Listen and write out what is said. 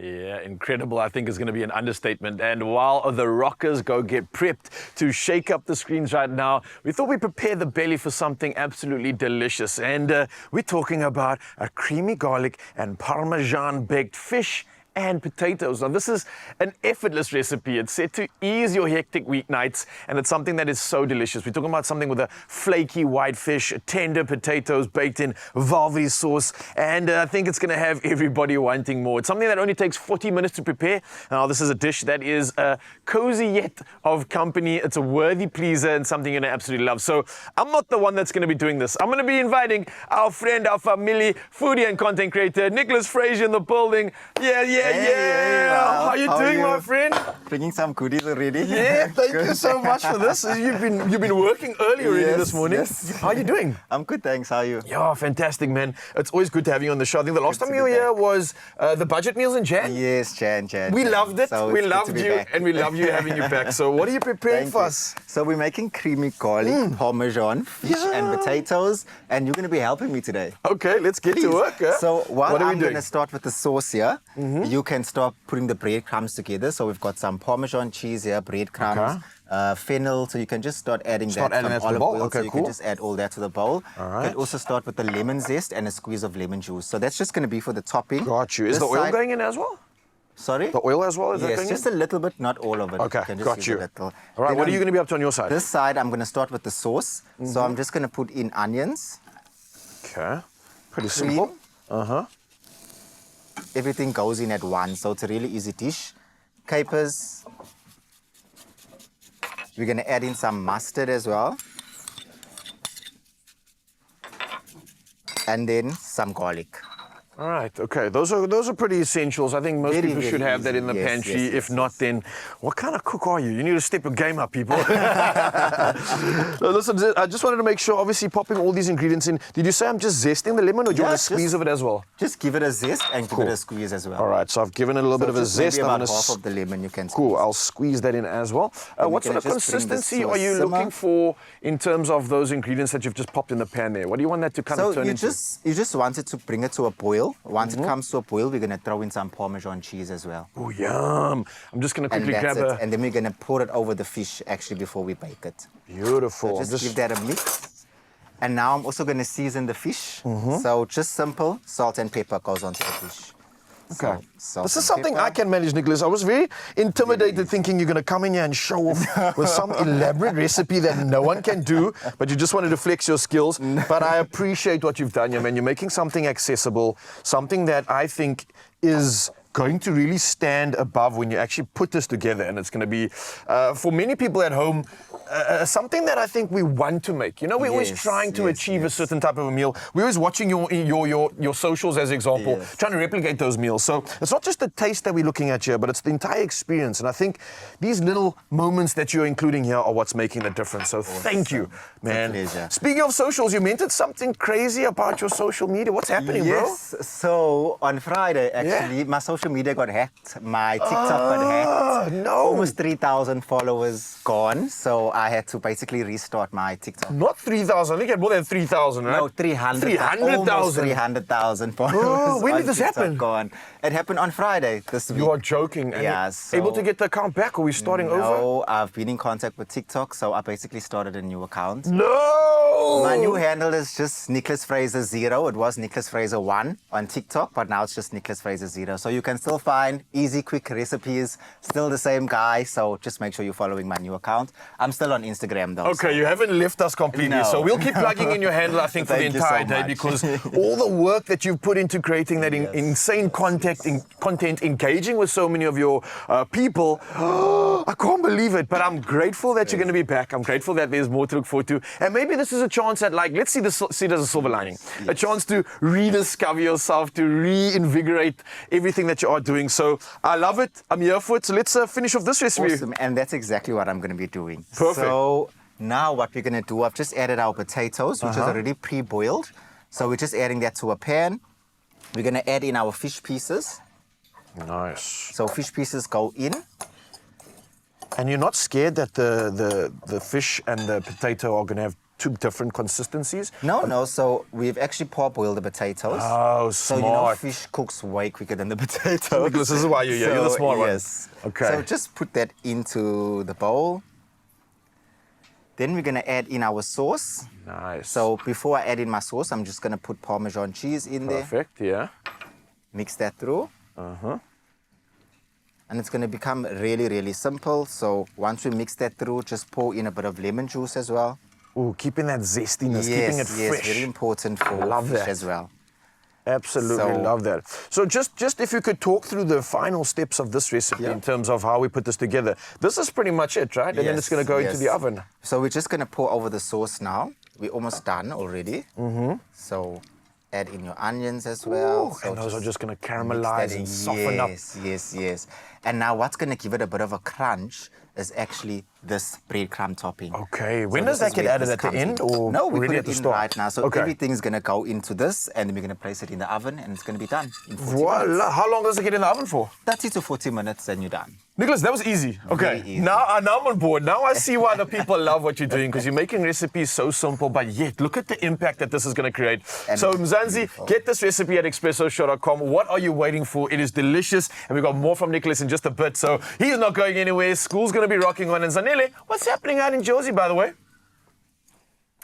Yeah, incredible, I think is going to be an understatement. And while the rockers go get prepped to shake up the screens right now, we thought we'd prepare the belly for something absolutely delicious. And we're talking about a creamy garlic and Parmesan baked fish and potatoes. Now, this is an effortless recipe. It's set to ease your hectic weeknights, and it's something that is so delicious. We're talking about something with a flaky white fish, tender potatoes baked in Valvy sauce, and I think it's gonna have everybody wanting more. It's something that only takes 40 minutes to prepare. Now, this is a dish that is a cozy yet of company. It's a worthy pleaser and something you're gonna absolutely love. So I'm not the one that's gonna be doing this. I'm gonna be inviting our friend, our family, foodie and content creator, Nicholas Frazier in the building. How you doing, my friend? Bringing some goodies already. Yeah, thank you so much for this. You've been working early already this morning. Yes. How are you doing? I'm good, thanks. How are you? Yeah, fantastic, man. It's always good to have you on the show. I think the last time you were here was the budget meals in Jan. Yes, Jan. We loved it. So we loved you, and we love you having you back. So what are you preparing for us? So we're making creamy garlic, Parmesan, fish and potatoes, and you're going to be helping me today. Okay, let's get to work. So while I'm going to start with the sauce here, you can start putting the breadcrumbs together. So we've got some Parmesan cheese here, breadcrumbs, fennel. So you can just start adding that to the bowl. Okay, so you can just add all that to the bowl. All right. You can also start with the lemon zest and a squeeze of lemon juice. So that's just going to be for the topping. Got you. Is the oil going in as well? Sorry? The oil as well? Is that yes, going just in? a little bit, not all of it. Okay, you got you. All right, what are you going to be up to on your side? This side, I'm going to start with the sauce. So I'm just going to put in onions. Okay, pretty simple. Everything goes in at once, so it's a really easy dish. Capers. We're going to add in some mustard as well. And then some garlic. All right, okay. Those are pretty essentials. I think most people should have that in the pantry. If not, then what kind of cook are you? You need to step your game up, people. Listen, I just wanted to make sure, obviously popping all these ingredients in. Did you say I'm just zesting the lemon, or do you want a squeeze of it as well? Just give it a zest and give it a squeeze as well. All right, so I've given it a little bit of a zest. Maybe about half of the lemon you can squeeze. Cool, I'll squeeze that in as well. What sort of consistency are you looking for in terms of those ingredients that you've just popped in the pan there? What do you want that to kind of turn into? You just want it to bring it to a boil. Once it comes to a boil, we're going to throw in some Parmesan cheese as well. Oh, yum. I'm just going to quickly grab it. And then we're going to pour it over the fish actually before we bake it. Beautiful. So just give that a mix. And now I'm also going to season the fish. So just simple salt and pepper goes onto the fish. Okay. This is something I can manage, Nicholas. I was very intimidated thinking you're going to come in here and show off with some elaborate recipe that no one can do, but you just wanted to flex your skills. But I appreciate what you've done here, man. You're making something accessible, something that I think is going to really stand above when you actually put this together, and it's going to be for many people at home something that I think we want to make. You know, we're always trying to achieve a certain type of a meal. We're always watching your socials as example, trying to replicate those meals. So it's not just the taste that we're looking at here, but it's the entire experience. And I think these little moments that you're including here are what's making the difference. So thank you, man. Speaking of socials, you mentioned something crazy about your social media. What's happening, bro? Yes. So on Friday, actually, my social media got hacked. My TikTok got hacked. No. Almost 3,000 followers gone. So I had to basically restart my TikTok. Not 3,000. I think you had more than 3,000, right? No, 300,000. 300,000. 300,000 followers. Oh, when did this TikTok happen? Gone. It happened on Friday this week. You are joking. And yeah. able to get the account back, or are we starting over? No, I've been in contact with TikTok, so I basically started a new account. No! My new handle is just Nicholas Fraser 0. It was Nicholas Fraser 1 on TikTok, but now it's just Nicholas Fraser 0. So you can still find easy, quick recipes, still the same guy. So just make sure you're following my new account. I'm still on Instagram though. Okay, you haven't left us completely. No. So we'll keep plugging in your handle, I think, for the entire day, because all the work that you've put into creating that insane content, engaging with so many of your people, I can't believe it. But I'm grateful that you're going to be back. I'm grateful that there's more to look forward to. And maybe this is a chance that, like, let's see it as a silver lining. A chance to rediscover yourself, to reinvigorate everything that you are doing. So I love it. I'm here for it. So let's finish off this recipe. Awesome. And that's exactly what I'm going to be doing. Perfect. So now what we're going to do, I've just added our potatoes, which is already pre-boiled. So we're just adding that to a pan. We're going to add in our fish pieces. Nice. So fish pieces go in. And you're not scared that the fish and the potato are going to have two different consistencies? No. So we've actually parboiled the potatoes. Oh, So you know, smart. fish cooks way quicker than the potatoes. Nicholas, this is why you're here. You're the smart one. Yes. Okay. So just put that into the bowl. Then we're gonna add in our sauce. Nice. So before I add in my sauce, I'm just gonna put Parmesan cheese in there. Perfect, yeah. Mix that through. And it's gonna become really, really simple. So once we mix that through, just pour in a bit of lemon juice as well. Ooh, keeping that zestiness, Yes, keeping it yes, fresh. very important for Love fish that. as well. Absolutely So- love that. So just if you could talk through the final steps of this recipe Yeah. in terms of how we put this together. This is pretty much it, right? And then it's going to go into Yes, the yes. oven. So we're just gonna pour over the sauce now. We're almost done already. So add in your onions as well. Ooh, So and those are just going to mix caramelize that in. and soften up. Yes. And now what's gonna give it a bit of a crunch is actually this breadcrumb topping. Okay, when So does this that is get where added this at the comes end in. or No, we put already at it the in start? right now. So Okay. everything's gonna go into this, and then we're gonna place it in the oven, and it's gonna be done in 40 minutes. Voila. How long does it get in the oven for? 30 to 40 minutes, and you're done. Nicholas, that was easy. Okay, Very easy. now I'm on board. Now I see why the people love what you're doing, because you're making recipes so simple, but yet look at the impact that this is going to create. And So it's Mzansi, beautiful. get this recipe at expressoshow.com. What are you waiting for? It is delicious, and we've got more from Nicholas in just a bit, so he's not going anywhere. School's going to be rocking on. And Zanele, what's happening out in Jersey, by the way?